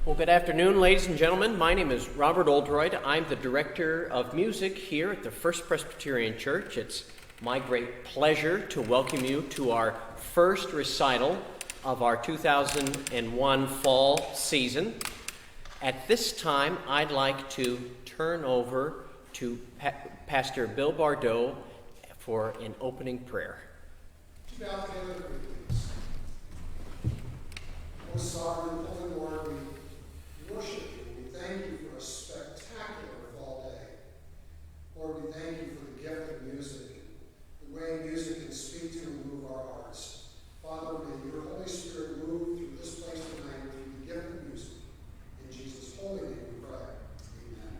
Well, good afternoon, ladies and gentlemen. My name is Robert Oldroyd. I'm the Director of Music here at the First Presbyterian Church. It's my great pleasure to welcome you to our first recital of our 2001 fall season. At this time, I'd like to turn over to Pastor Bill Bardot for an opening prayer. Bow together, please. O sovereign, holy Lord, we worship you. We thank you for a spectacular fall day. Lord, we thank you for the gift of music, the way music can speak to and move our hearts. Father, may your Holy Spirit move through this place tonight through the gift of music. In Jesus' holy name we pray. Amen.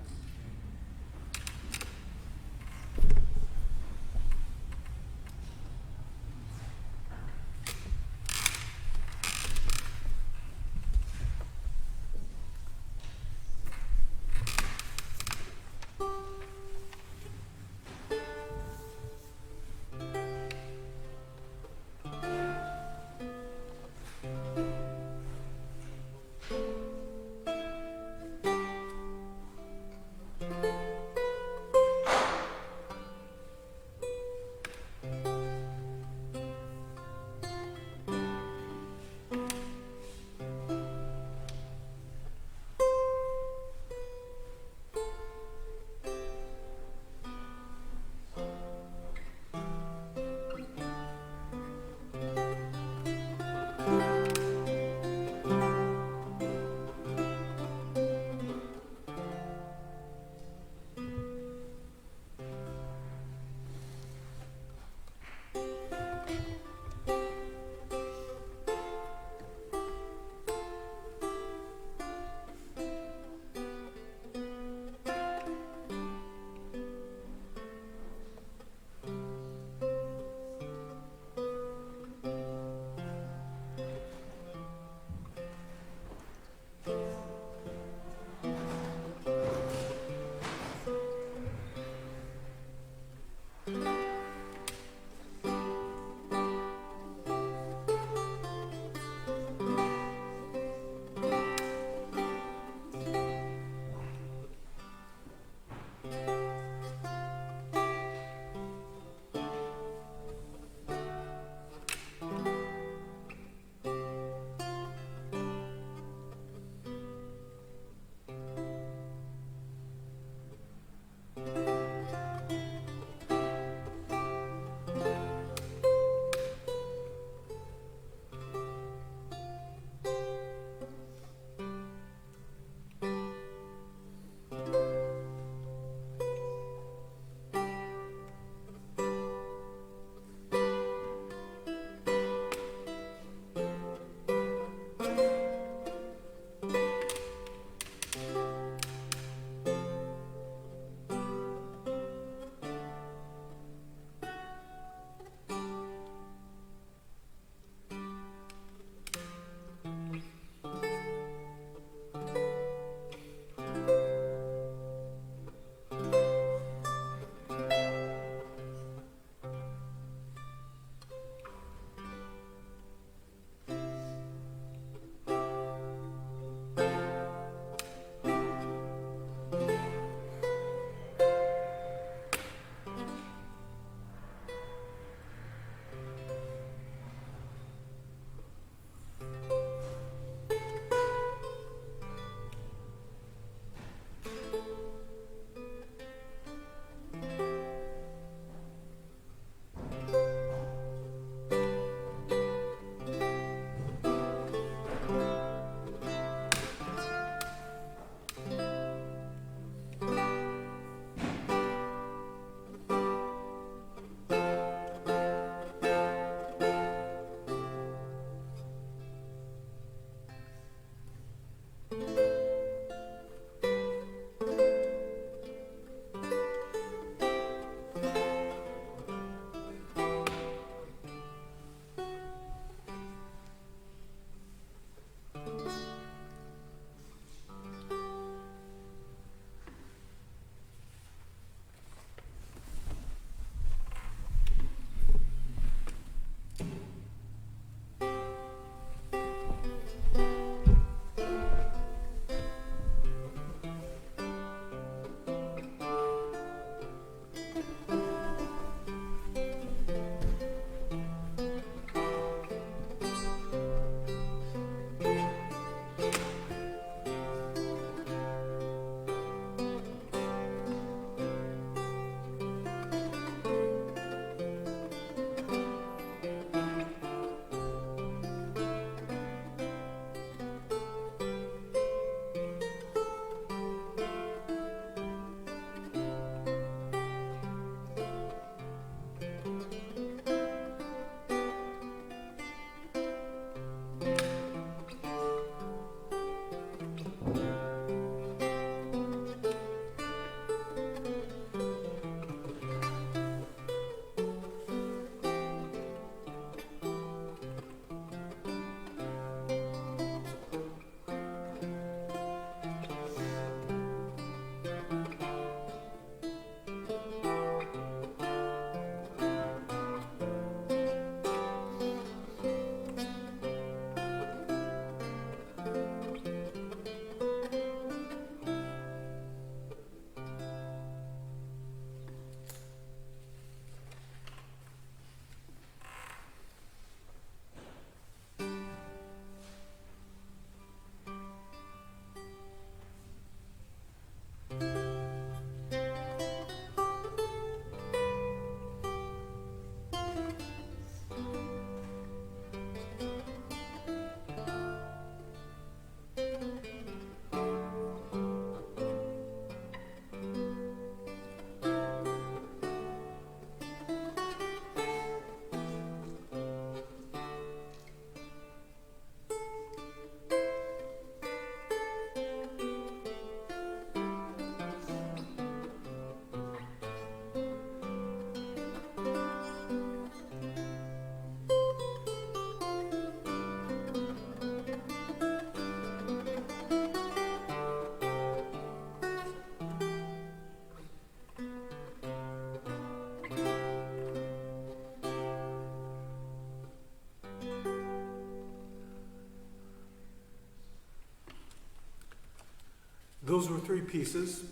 those were three pieces.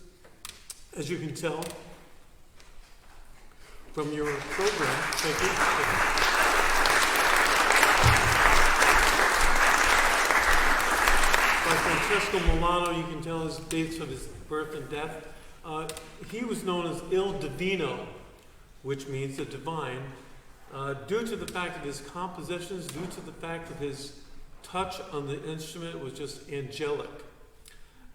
As you can tell from your program, thank you. By Francesco Milano, you can tell his dates of his birth and death. He was known as Il Divino, which means the divine, due to the fact of his compositions, due to the fact of his touch on the instrument was just angelic.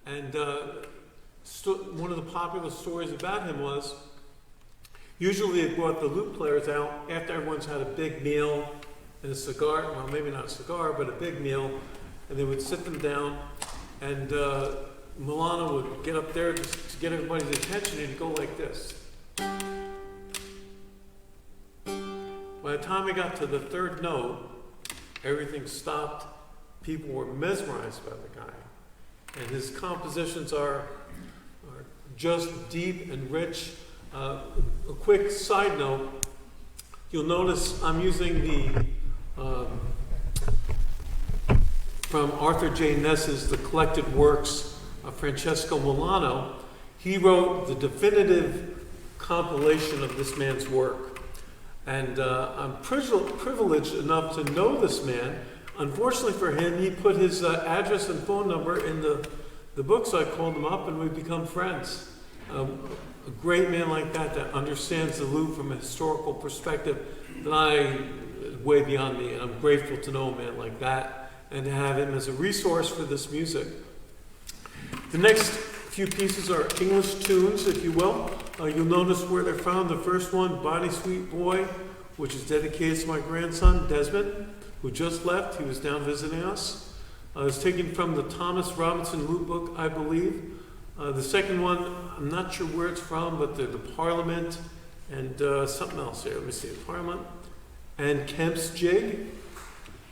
And one of the popular stories about him was, usually they brought the lute players out after everyone's had a big meal and a cigar, well, maybe not a cigar, but a big meal, and they would sit them down, and Milano would get up there just to get everybody's attention, and he'd go like this. By the time he got to the third note, everything stopped. People were mesmerized by the guy. And his compositions are just deep and rich. A quick side note, you'll notice I'm using the, from Arthur J. Ness's The Collected Works of Francesco Milano. He wrote the definitive compilation of this man's work. And I'm privileged enough to know this man. Unfortunately for him, he put his address and phone number in the book, so I called him up and we've become friends. A great man like that understands the lute from a historical perspective way beyond me, and I'm grateful to know a man like that and to have him as a resource for this music. The next few pieces are English tunes, if you will. You'll notice where they're found. The first one, Bonnie Sweet Boy, which is dedicated to my grandson, Desmond, who just left. He was down visiting us. It's taken from the Thomas Robinson Lute Book, I believe. The second one, I'm not sure where it's from, but the Parliament and something else here. Let me see, the Parliament and Kemp's Jig.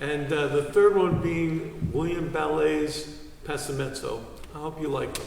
And the third one being William Ballet's Passamezzo. I hope you like them.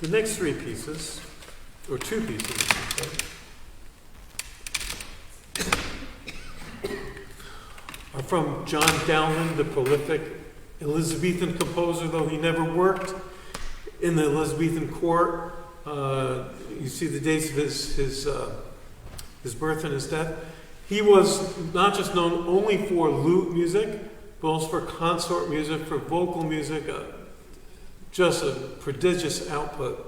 The next three pieces, or two pieces, I should say, are from John Dowland, the prolific Elizabethan composer, though he never worked in the Elizabethan court. You see the dates of his birth and his death. He was not just known only for lute music, but also for consort music, for vocal music, just a prodigious output.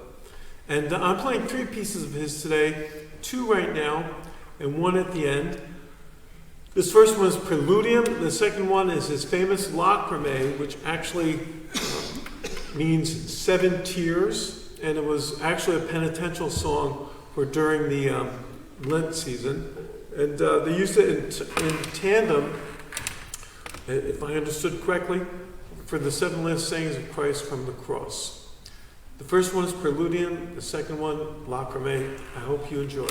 And I'm playing three pieces of his today, two right now, and one at the end. This first one is Preludium. The second one is his famous Lacrimae, which actually means 7 tears, and it was actually a penitential song for during the Lent season. And they used it in tandem, if I understood correctly, for the 7 last sayings of Christ from the cross. The first one is Preludium, the second one, Lacrimae. I hope you enjoy.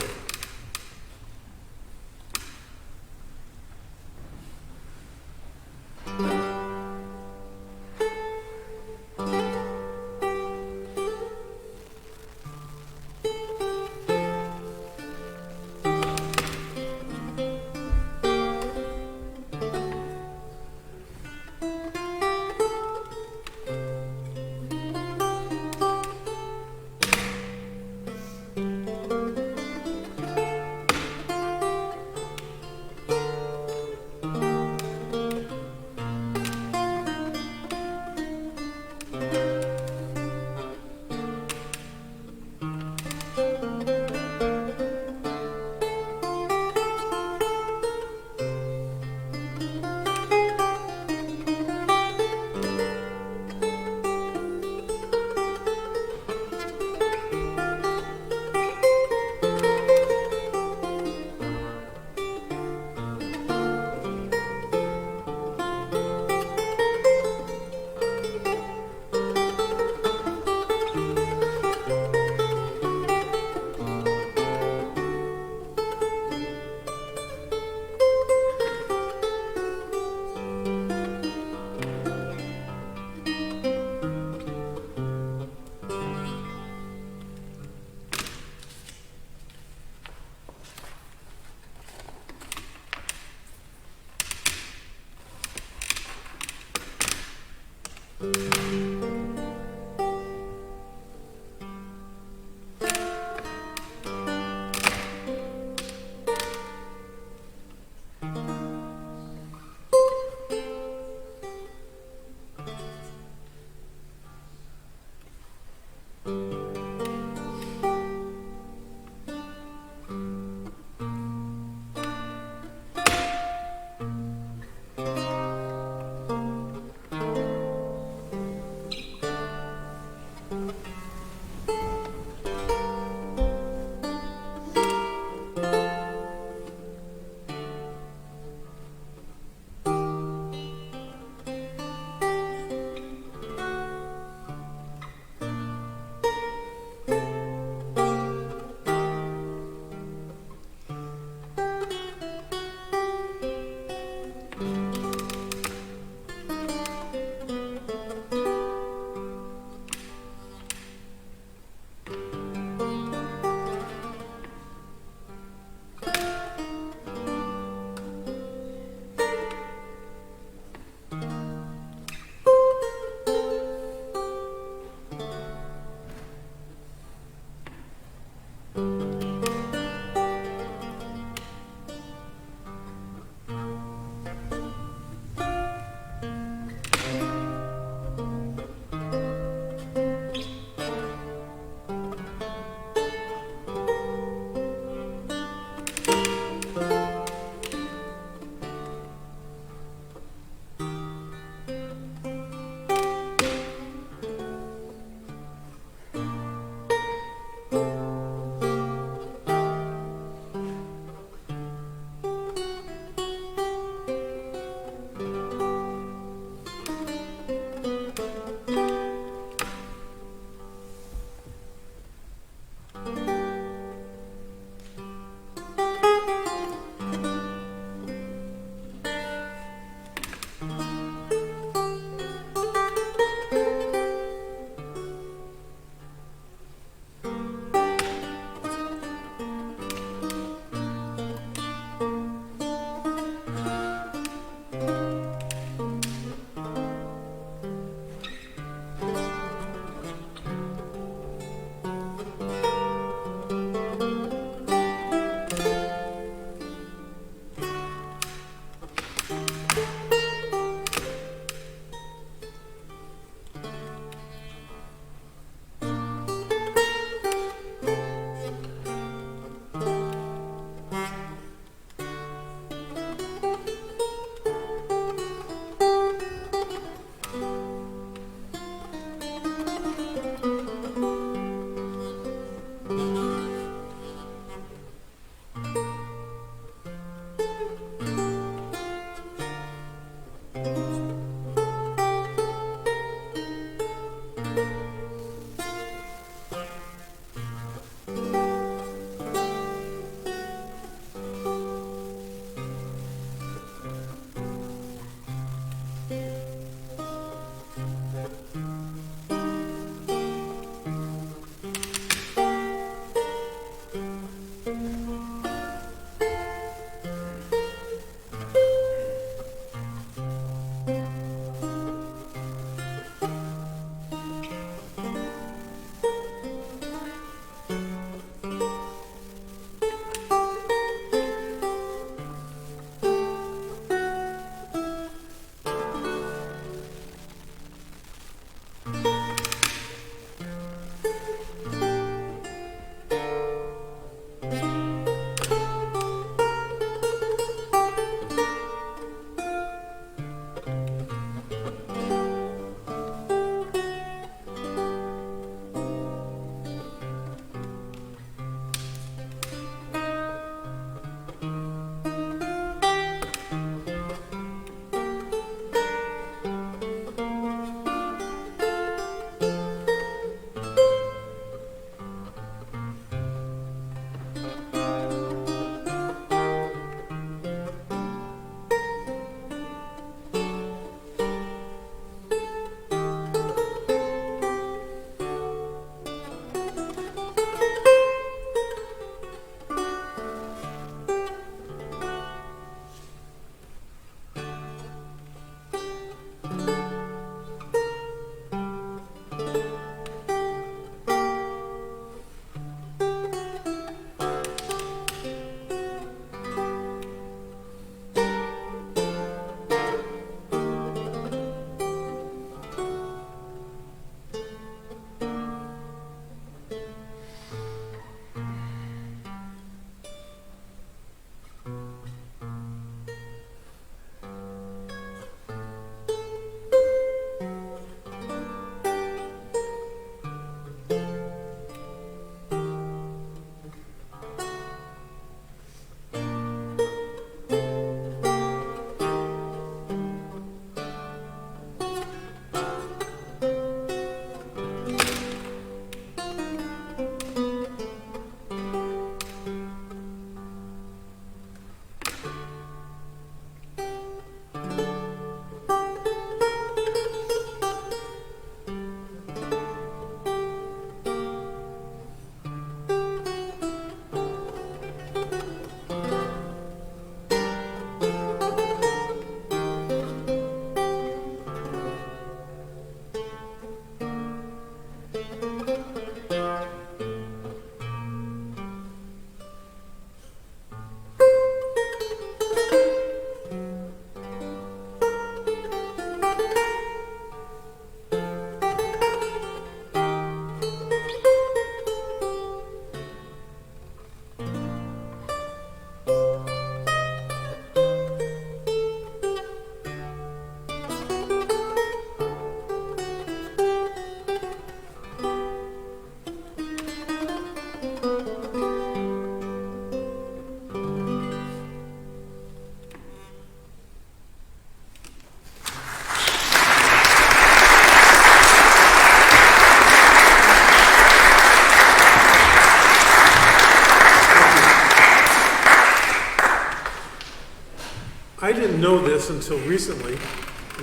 didn't know this until recently,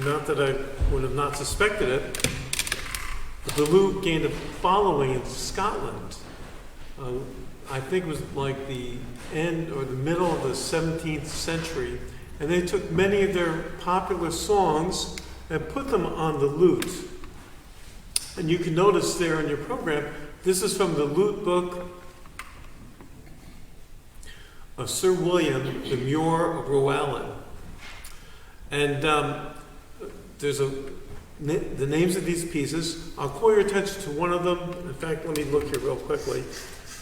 not that I would have not suspected it, but the lute gained a following in Scotland. I think it was like the end or the middle of the 17th century, and they took many of their popular songs and put them on the lute. And you can notice there in your program, this is from the lute book of Sir William, the Muir of Rowan. And there's the names of these pieces. I'll call your attention to one of them. In fact, let me look here real quickly.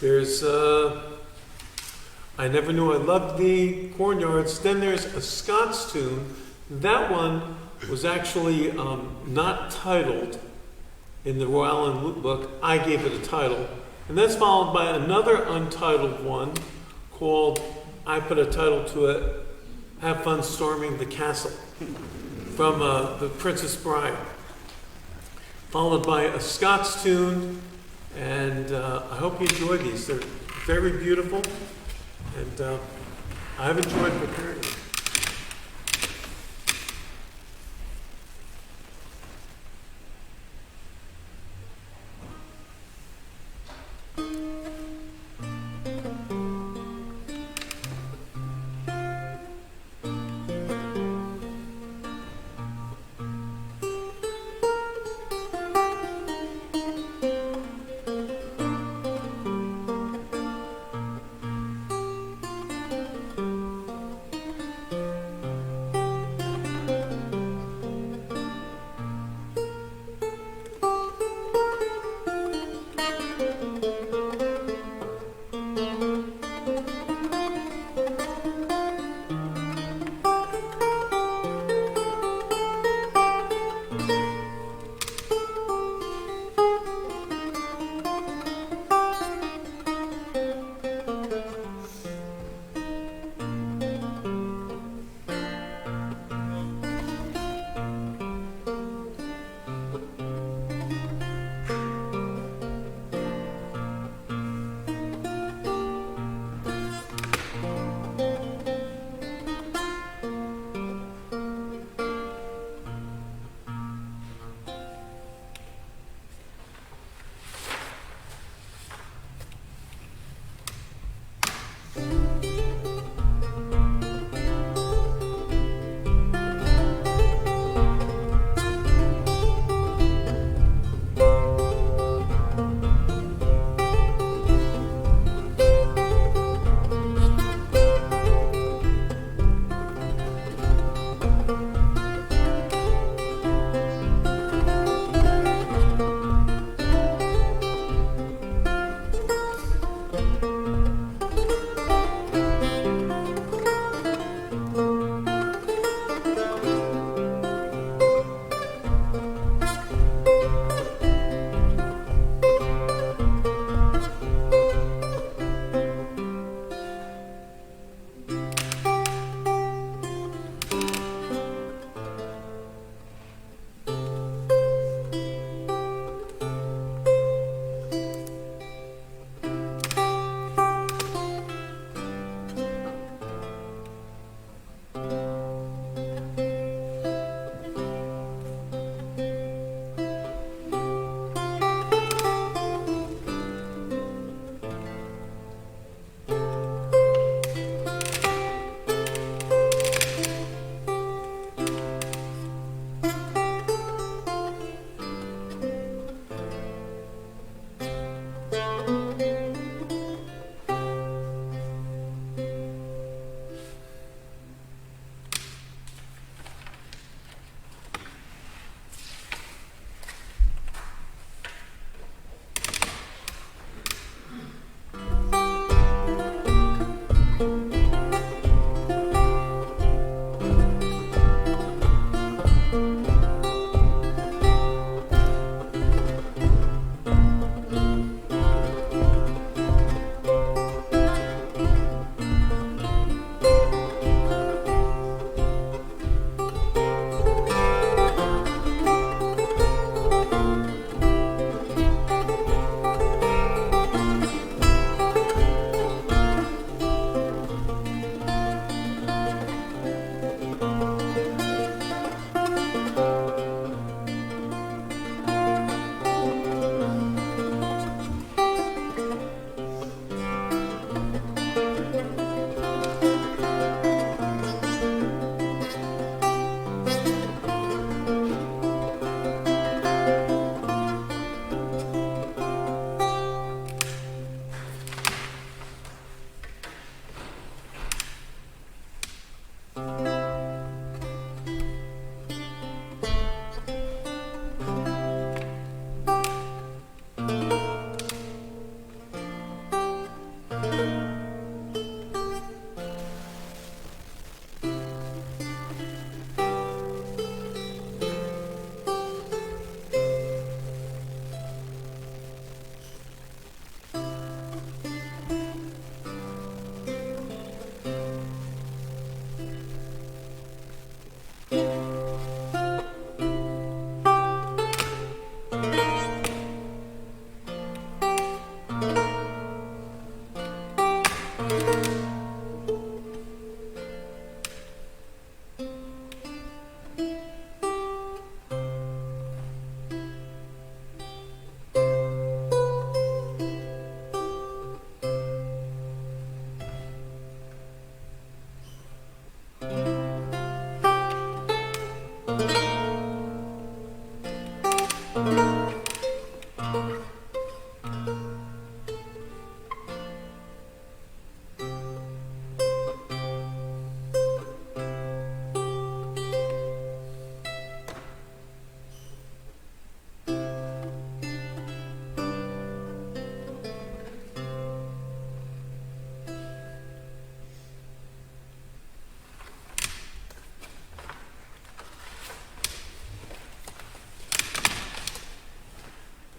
There's I Never Knew I Loved Thee, Cornyards. Then there's a Scots tune. That one was actually not titled in the Royal and Lute book. I gave it a title. And that's followed by another untitled one called, I put a title to it, Have Fun Storming the Castle, from The Princess Bride. Followed by a Scots tune, and I hope you enjoy these. They're very beautiful, and I've enjoyed preparing them.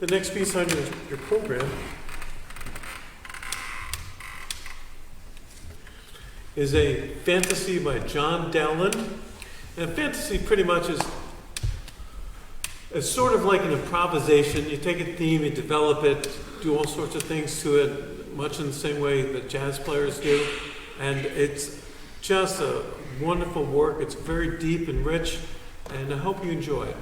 The next piece on your program is a fantasy by John Dowland. And fantasy pretty much is sort of like an improvisation. You take a theme, you develop it, do all sorts of things to it, much in the same way that jazz players do. And it's just a wonderful work. It's very deep and rich, and I hope you enjoy it.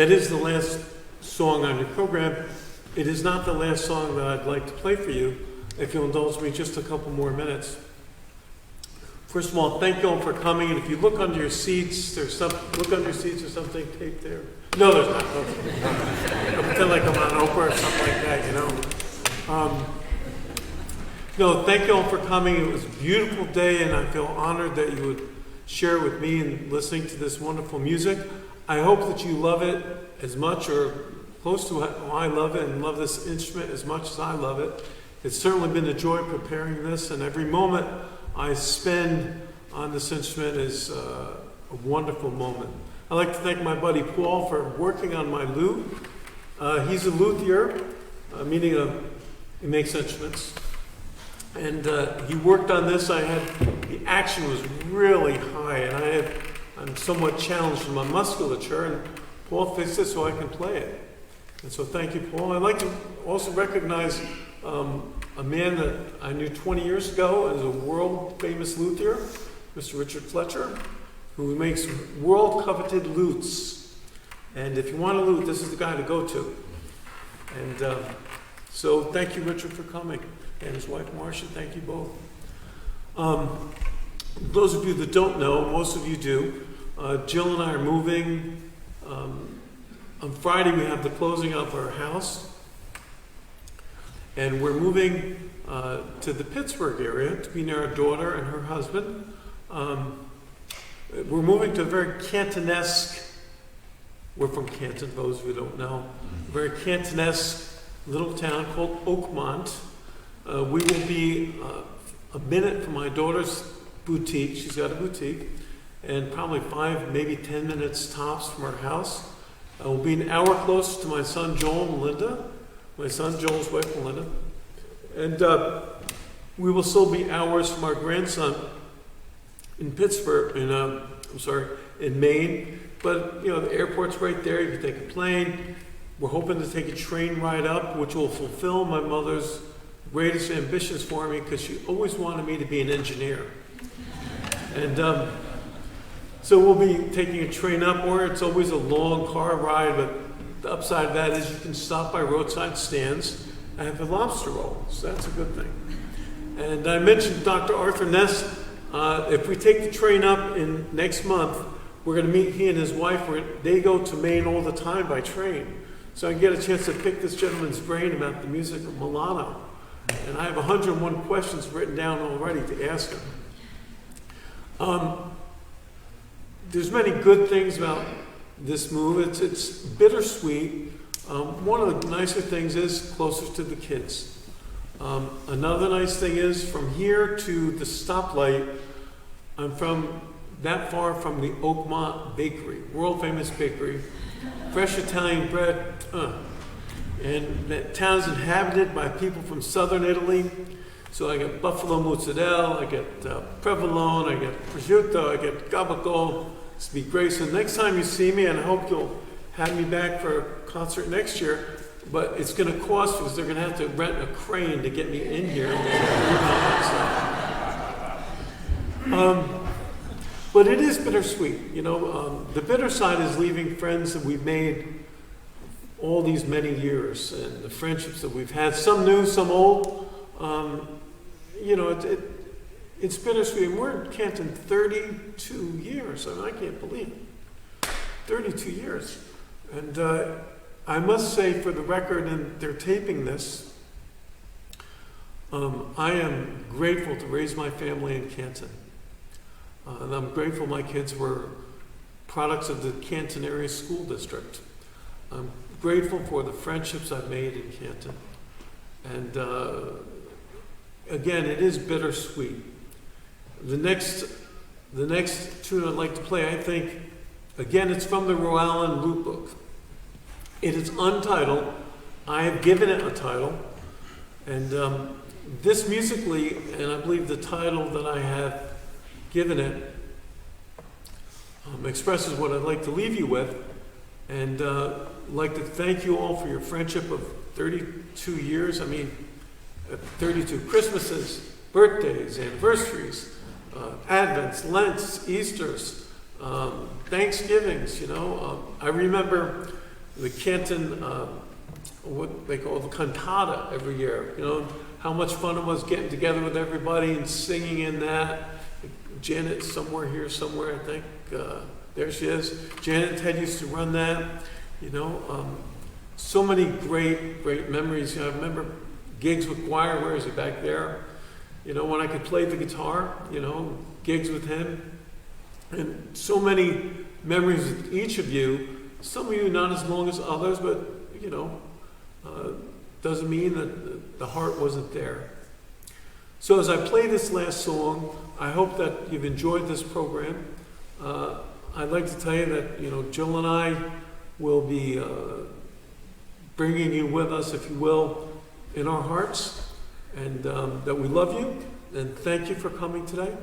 that is the last song on your program. It is not the last song that I'd like to play for you. If you'll indulge me just a couple more minutes. First of all, thank you all for coming. And if you look under your seats, there's something taped there. No, there's not. I'll pretend like I'm on Oprah or something like that, you know. No, thank you all for coming. It was a beautiful day, and I feel honored that you would share with me and listening to this wonderful music. I hope that you love it as much or close to how I love it and love this instrument as much as I love it. It's certainly been a joy preparing this, and every moment I spend on this instrument is a wonderful moment. I'd like to thank my buddy Paul for working on my lute. He's a luthier, meaning he makes instruments. And he worked on this. The action was really high, and I'm somewhat challenged in my musculature, and Paul fixed it so I can play it. And so thank you, Paul. I'd like to also recognize a man that I knew 20 years ago as a world-famous luthier, Mr. Richard Fletcher, who makes world-coveted lutes. And if you want a lute, this is the guy to go to. And so thank you, Richard, for coming. And his wife, Marcia, thank you both. Those of you that don't know, most of you do, Jill and I are moving. On Friday, we have the closing of our house. And we're moving to the Pittsburgh area to be near our daughter and her husband. We're moving to a very Cantonesque, we're from Canton, those of you who don't know, a very Cantonesque little town called Oakmont. We will be a minute from my daughter's boutique. She's got a boutique, and probably 5, maybe 10 minutes tops from our house. We'll be an hour close to my son Joel and Melinda, my son Joel's wife Melinda, and we will still be hours from our grandson in Pittsburgh, in Maine. But you know, the airport's right there. You can take a plane. We're hoping to take a train ride up, which will fulfill my mother's greatest ambitions for me, because she always wanted me to be an engineer. And so we'll be taking a train up, or it's always a long car ride, but the upside of that is you can stop by roadside stands and have a lobster roll, so that's a good thing. And I mentioned Dr. Arthur Ness. If we take the train up in next month, we're going to meet he and his wife. They go to Maine all the time by train. So I can get a chance to pick this gentleman's brain about the music of Milano. And I have 101 questions written down already to ask him. There's many good things about this move. It's bittersweet. One of the nicer things is closer to the kids. Another nice thing is from here to the stoplight, I'm from that far from the Oakmont Bakery, world famous bakery, fresh Italian bread. And that town's inhabited by people from southern Italy. So I get buffalo mozzarella, I get provolone, I get prosciutto, I get gabagool. It's to be great. So next time you see me, and I hope you'll have me back for a concert next year, but it's going to cost because they're going to have to rent a crane to get me in here. But it is bittersweet. You know, the bitter side is leaving friends that we've made all these many years, and the friendships that we've had, some new, some old. You know, it's bittersweet. And we're in Canton 32 years. I mean, I can't believe it. 32 years. And I must say, for the record, and they're taping this, I am grateful to raise my family in Canton. And I'm grateful my kids were products of the Canton area school district. I'm grateful for the friendships I've made in Canton. And again, it is bittersweet. The next tune I'd like to play, I think, again, it's from the Rhode Island Lute Book. It is untitled. I have given it a title. And this musically, and I believe the title that I have given it, expresses what I'd like to leave you with. And I'd like to thank you all for your friendship of 32 years. I mean, 32 Christmases, birthdays, anniversaries, Advents, Lents, Easters, Thanksgivings, you know. I remember the Canton, what they call the cantata every year. You know, how much fun it was getting together with everybody and singing in that. Janet's somewhere here, somewhere, I think. There she is. Janet Ted used to run that. You know, so many great memories. You know, I remember gigs with choir. Where is he? Back there. You know, when I could play the guitar, you know, gigs with him. And so many memories with each of you. Some of you not as long as others, but, you know, doesn't mean that the heart wasn't there. So as I play this last song, I hope that you've enjoyed this program. I'd like to tell you that, you know, Jill and I will be bringing you with us, if you will, in our hearts, and that we love you, and thank you for coming today.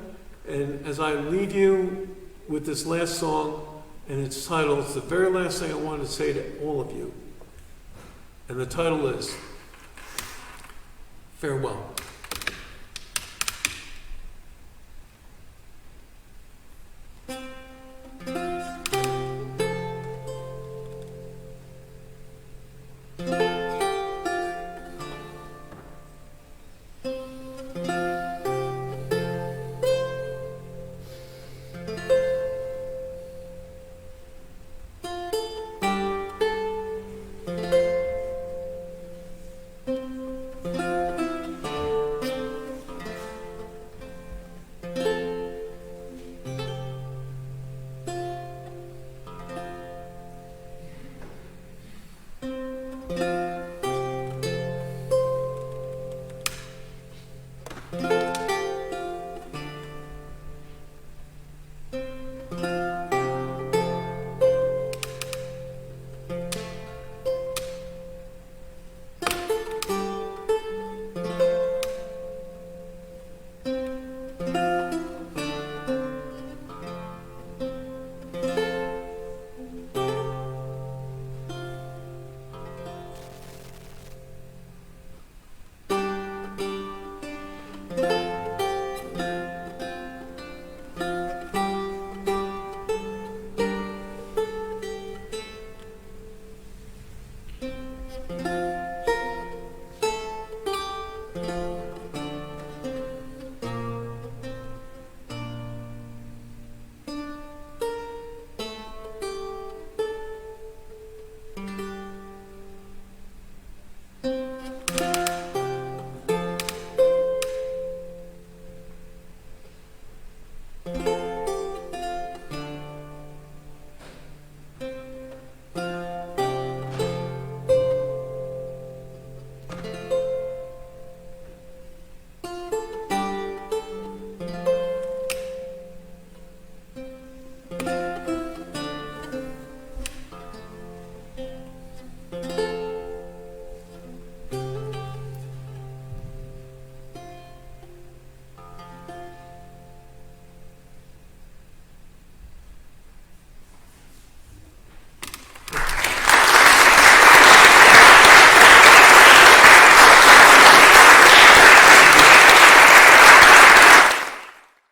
And as I leave you with this last song, and its title, it's the very last thing I wanted to say to all of you. And the title is Farewell.